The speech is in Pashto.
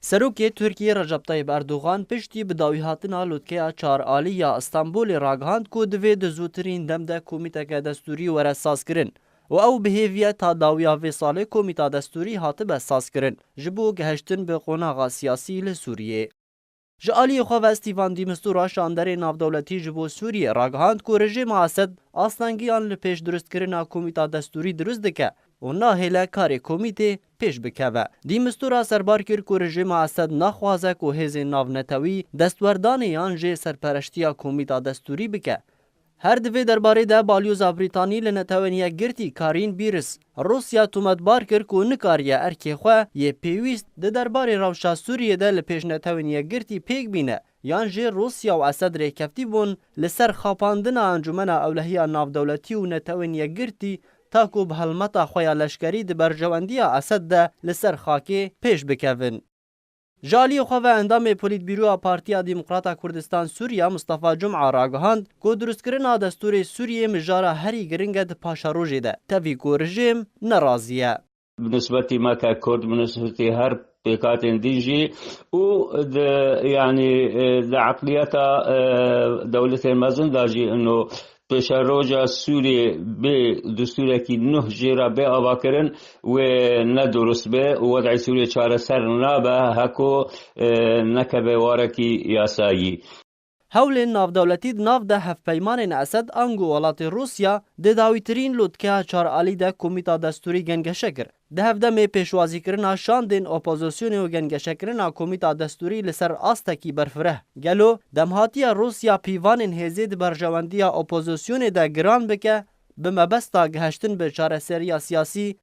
سروکی ترکیه رجب طیب اردوغان پشتی بداوی هاتنا لوتکیا چار آلی یا استانبول راگهاند کو دوی دزوترین دم ده کومیته که دستوری وره ساز کرن و او بهیویه تا داویا وی ساله کومیتا دستوری هاته به ساز کرن جبو گهشتن به قوناغا سیاسی لسوریه. جالی خو و استیفان دیمستورا شاندر ناودولتی جبو سوریه راگهاند کو رژیم اسد آستانگیان لپیش درست کرنا کومیتا دستوری درست دکه و ناهله کار کمیته پیش بکوه. دیمستورا سربار کر کو رژیم اسد نخوازه کو هز ناونتوی دستوردانیان جه سرپرشتیا کومیتا دستوری بکه. هر دوی درباره ده بالیوزا بریتانی لنتوانیه گرتی کارین بیرس روسیا تومت بار کر کو نکاریه ارکی خواه یه پیویست ده درباره روشا سوریه ده لپیش نتوانیه گرتی پیگ بینه یان جه روسیا و اسد ریکفتی بون لسر خاپاندن انجمن اولهی ناو دولتی و نتوانیه گرتی تاکو به حلمتا خواه لشکری ده برجواندی اسد ده لسر خاکه پیش بکوین. جالی خواه اندام پولیت بیرو پارتیا دموکراتا کردستان سوریا مصطفی جمعه راگهاند کو درست کرنا دستور سوریه مجارا هری گرنگد پاشا روژه ده تاوی کو رژیم نرازیه. بالنسبة ما ككرد بالنسبة هر بيكات ديجي و يعني لعقليتها دولة المازن داجي انه بشروجا سوري بدستور کی نه جيرا به اواكرن و ندرس به وضع سوري چاره سر نابه هکو نکبه وارکی یاسایی. هول ناو دولتی ناو ده هف پیمان اسد انگو ولات روسیا ده داویترین لوتکه چار آلی ده کمیتا دستوری گنگشه کر. ده هفته می پیشوازی کرنا شاندین اپوزیسیون و گنگشه کرنا کمیتا دستوری لسر آستکی برفره. گلو دمهاتی روسیا پیوان هزید برجواندی اپوزیسیون ده گران بکه به مبستا گهشتن به چاره سریا سیاسی